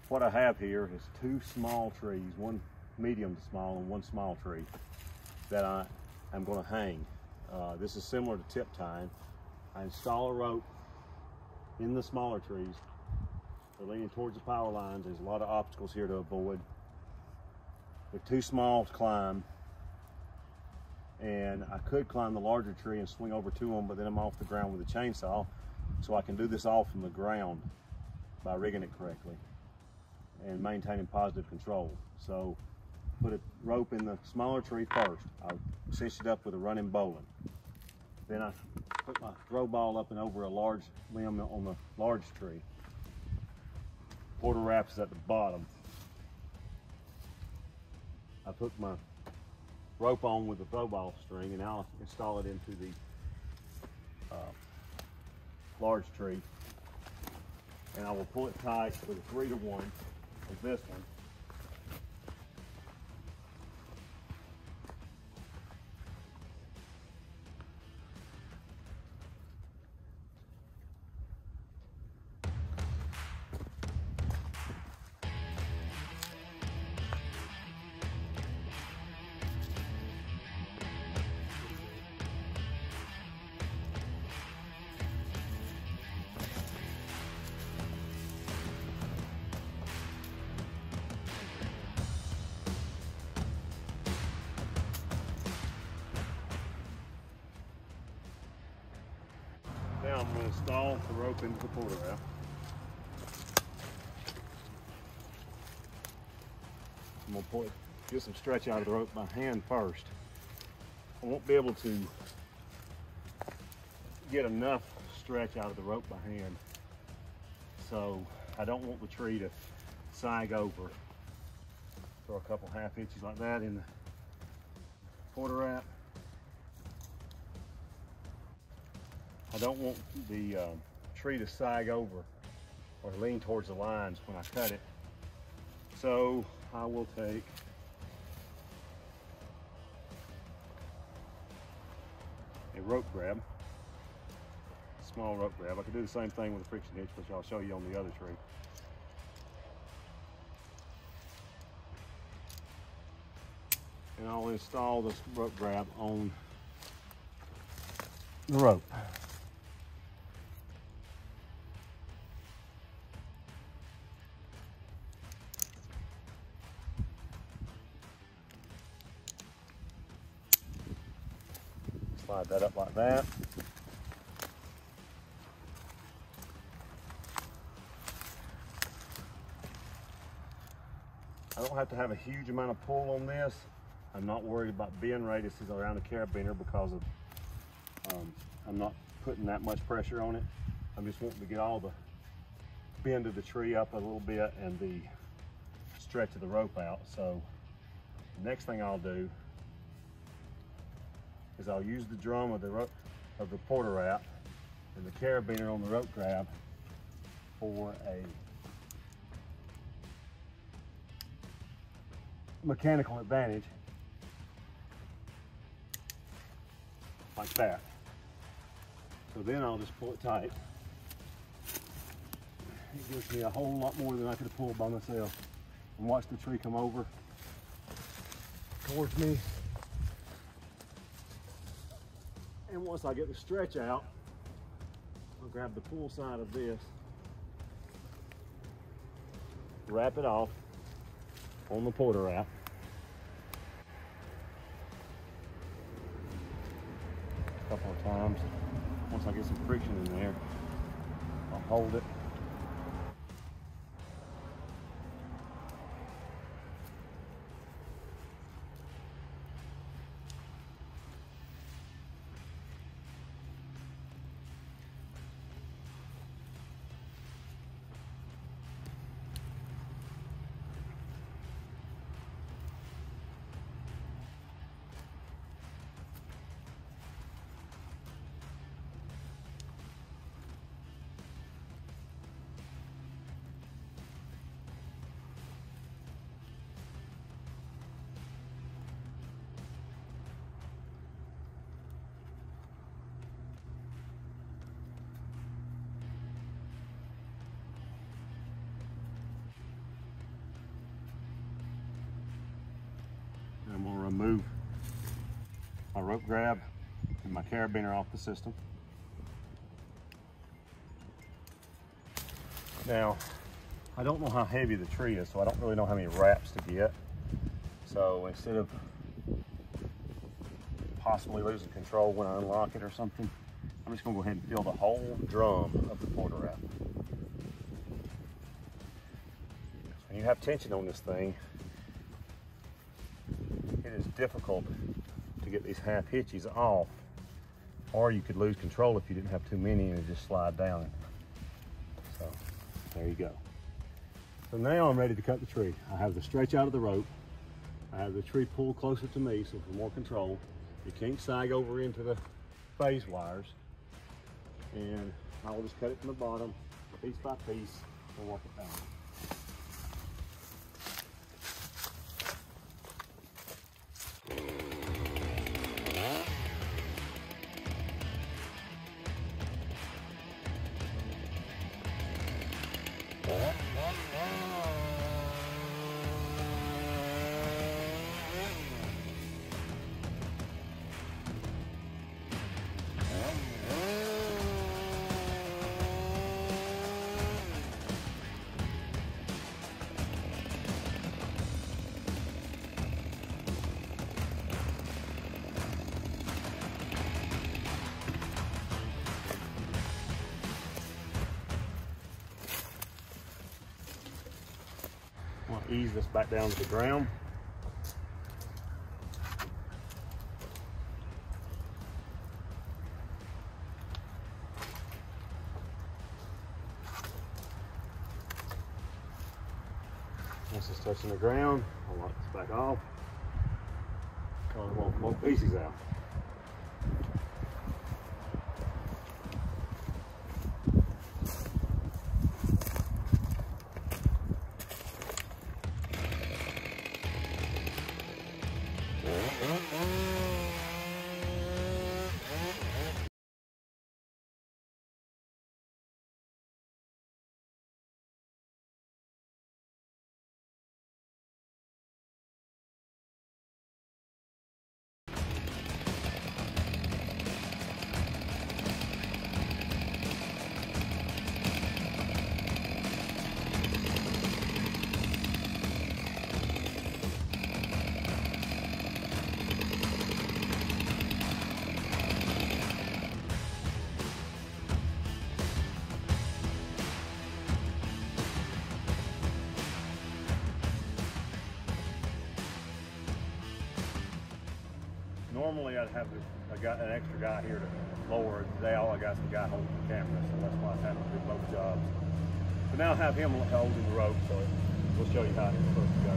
what I have here is 2 small trees, one medium to small and one small tree that I'm going to hang. This is similar to tip tying. I install a rope in the smaller trees. They're leaning towards the power lines. There's a lot of obstacles here to avoid. They're too small to climb, and I could climb the larger tree and swing over to them, but then I'm off the ground with a chainsaw. So I can do this all from the ground by rigging it correctly and maintaining positive control. So put a rope in the smaller tree first. I'll cinch it up with a running bowline. Then I put my throw ball up and over a large limb on the large tree. Porter wrap is at the bottom. I put my rope on with the throw ball string, and I'll install it into the large tree, and I will pull it tight with a 3-to-1 with this one. Now I'm going to install the rope into the porter wrap. I'm going to get some stretch out of the rope by hand first. I won't be able to get enough stretch out of the rope by hand, so I don't want the tree to sag over. Throw a couple half inches like that in the porter wrap. I don't want the tree to sag over or lean towards the lines when I cut it. So I will take a rope grab, small rope grab. I could do the same thing with a friction hitch, which I'll show you on the other tree. And I'll install this rope grab on the rope. Slide that up like that. I don't have to have a huge amount of pull on this. I'm not worried about bend radiuses around the carabiner because of I'm not putting that much pressure on it. I'm just wanting to get all the bend of the tree up a little bit and the stretch of the rope out. So the next thing I'll do is I'll use the drum of the porter wrap and the carabiner on the rope grab for a mechanical advantage, like that. So then I'll just pull it tight. It gives me a whole lot more than I could have pulled by myself. And watch the tree come over towards me. And once I get the stretch out, I'll grab the pull side of this, wrap it off on the porter wrap. A couple of times. Once I get some friction in there, I'll hold it. remove my rope grab and my carabiner off the system. Now, I don't know how heavy the tree is, so I don't really know how many wraps to get. So instead of possibly losing control when I unlock it or something, I'm just gonna go ahead and fill the whole drum of the quarter wrap. When you have tension on this thing, it is difficult to get these half hitches off, or you could lose control if you didn't have too many and it just slide down. So there you go. So now I'm ready to cut the tree. I have the stretch out of the rope. I have the tree pulled closer to me, so for more control. It can't sag over into the phase wires. And I will just cut it from the bottom, piece by piece, and walk it down. Ease this back down to the ground. Once it's touching the ground, I'll lock this back off. So I want both pieces out. Normally I'd have an extra guy here to lower it. Today all I got is the guy holding the camera, so that's why I had to do both jobs. But now I have him holding the rope, so we'll show you how it's supposed to go.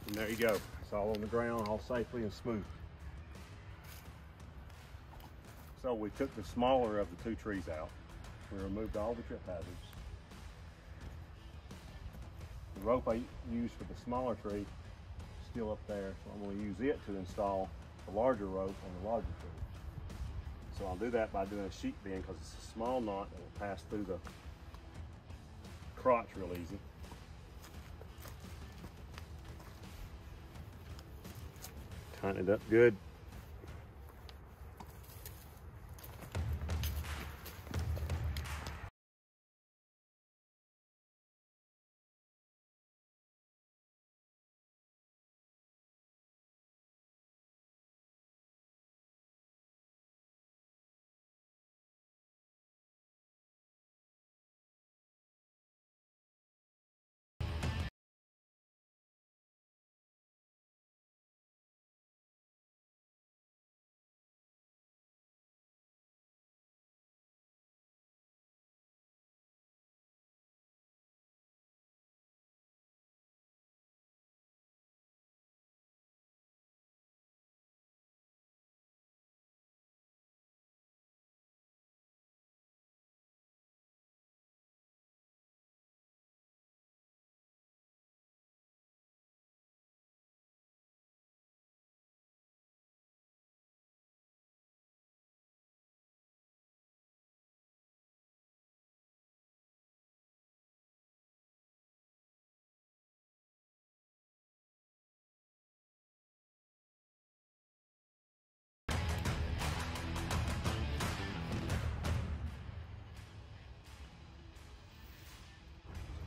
And there you go. It's all on the ground, all safely and smooth. So we took the smaller of the two trees out. We removed all the trip hazards. The rope I used for the smaller tree is still up there, so I'm going to use it to install the larger rope on the larger tree. So I'll do that by doing a sheet bend because it's a small knot that will pass through the crotch real easy. Tighten it up good.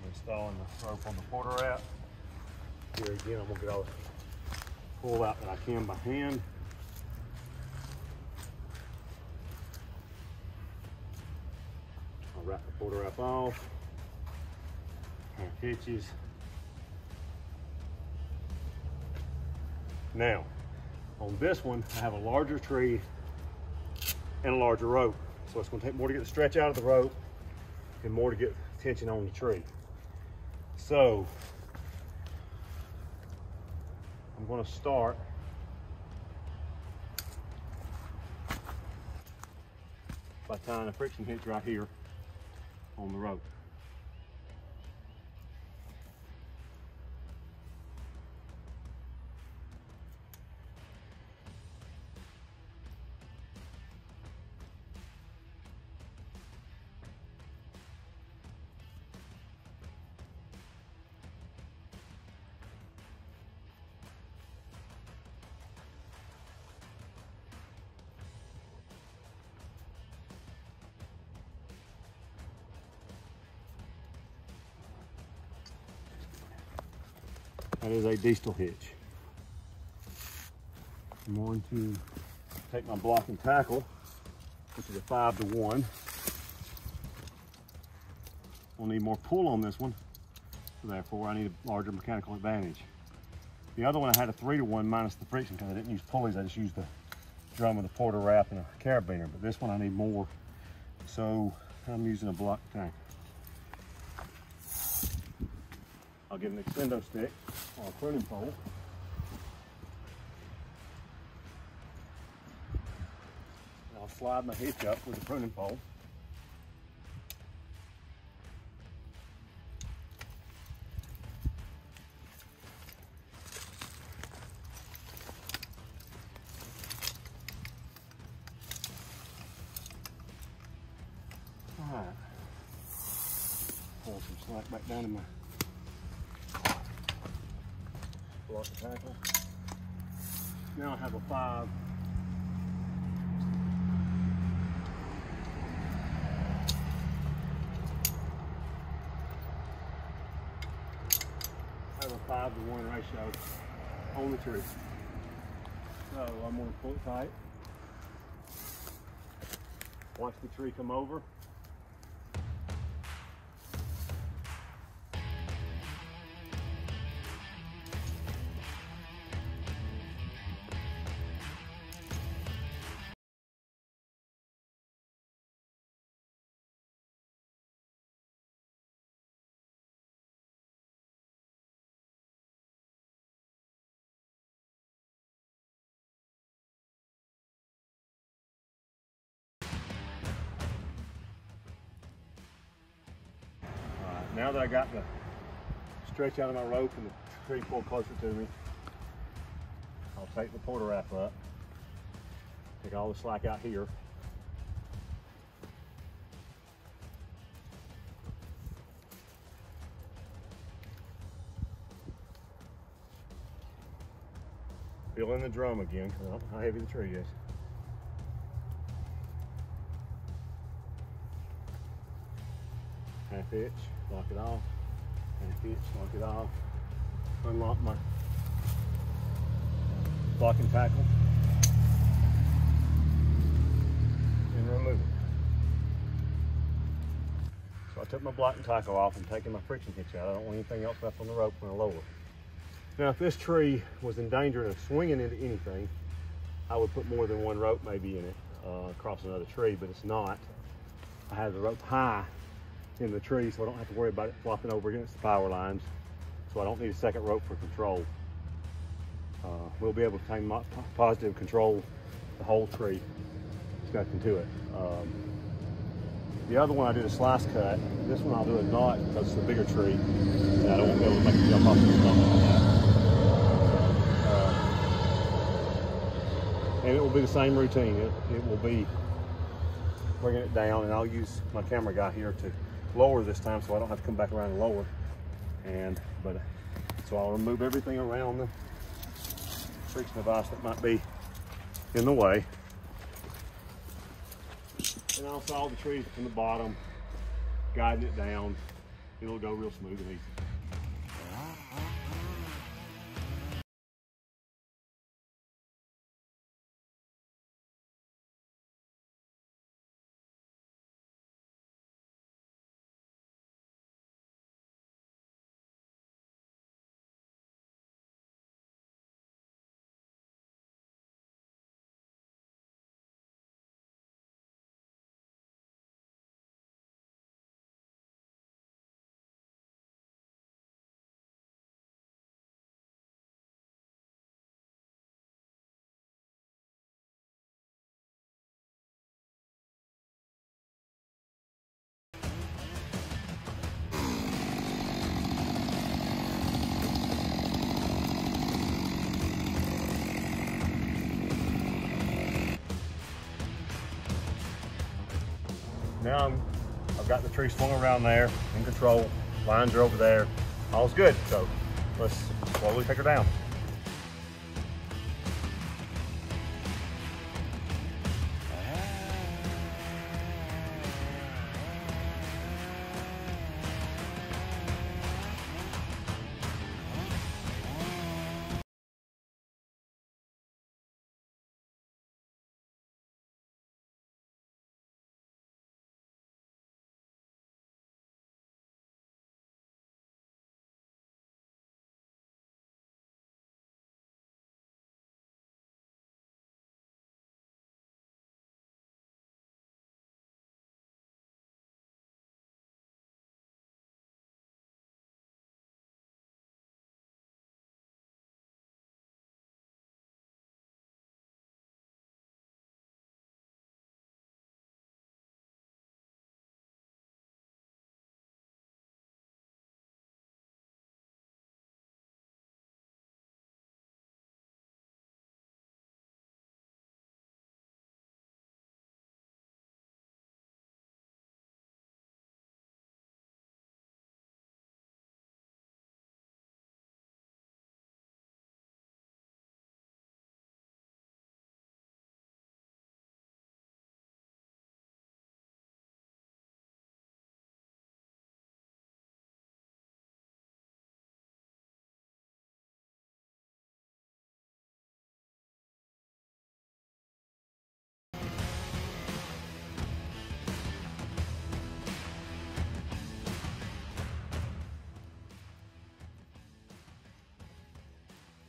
Installing the rope on the quarter wrap. Here again, I'm gonna get all the pull out that I can by hand. I'll wrap the quarter wrap off. And it hitches. Now, on this one, I have a larger tree and a larger rope. So it's gonna take more to get the stretch out of the rope and more to get tension on the tree. So I'm going to start by tying a friction hitch right here on the rope. That is a diesel hitch. I'm going to take my block and tackle, which is a 5-to-1. We'll need more pull on this one, so therefore I need a larger mechanical advantage. The other one I had a 3-to-1 minus the friction because I didn't use pulleys, I just used the drum with a porter wrap and a carabiner, but this one I need more, so I'm using a block tackle. I'll get an extendo stick or a pruning pole. And I'll slide my hitch up with the pruning pole. All right. Pull some slack back down in my block of tackle. Now I have a 5. I have a 5-to-1 ratio on the tree. So I'm going to pull it tight. Watch the tree come over. Now that I got the stretch out of my rope and the tree pulled closer to me, I'll take the porter wrap up Take all the slack out here. Fill in the drum again, because I don't know how heavy the tree is. Half inch, lock it off. Half inch, lock it off. Unlock my block and tackle. And remove it. So I took my block and tackle off and taking my friction hitch out. I don't want anything else left on the rope when I lower. Now, if this tree was in danger of swinging into anything, I would put more than one rope maybe in it across another tree, but it's not. I have the rope high in the tree, so I don't have to worry about it flopping over against the power lines. So I don't need a second rope for control. We'll be able to take positive control the whole tree. There's nothing to it. The other one I did a slice cut. This one I'll do a knot because it's a bigger tree, and I don't want to be able to make it jump off the stump like that. And it will be the same routine. It will be bringing it down, and I'll use my camera guy here to lower this time so I don't have to come back around and lower. So I'll remove everything around the friction device that might be in the way. And I'll saw the trees from the bottom, guiding it down. It'll go real smooth and easy. Now I've got the tree swung around there, in control, lines are over there, all's good. So let's slowly take her down.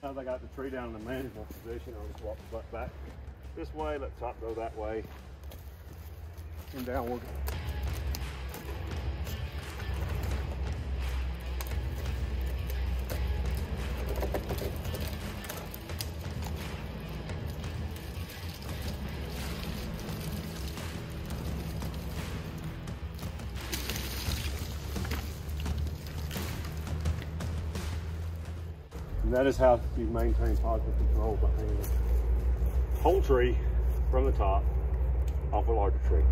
Now that I got the tree down in the manageable position, I'll just walk the butt back this way, let the top go that way, and downward. And that is how you maintain positive control behind the whole tree from the top off a larger tree.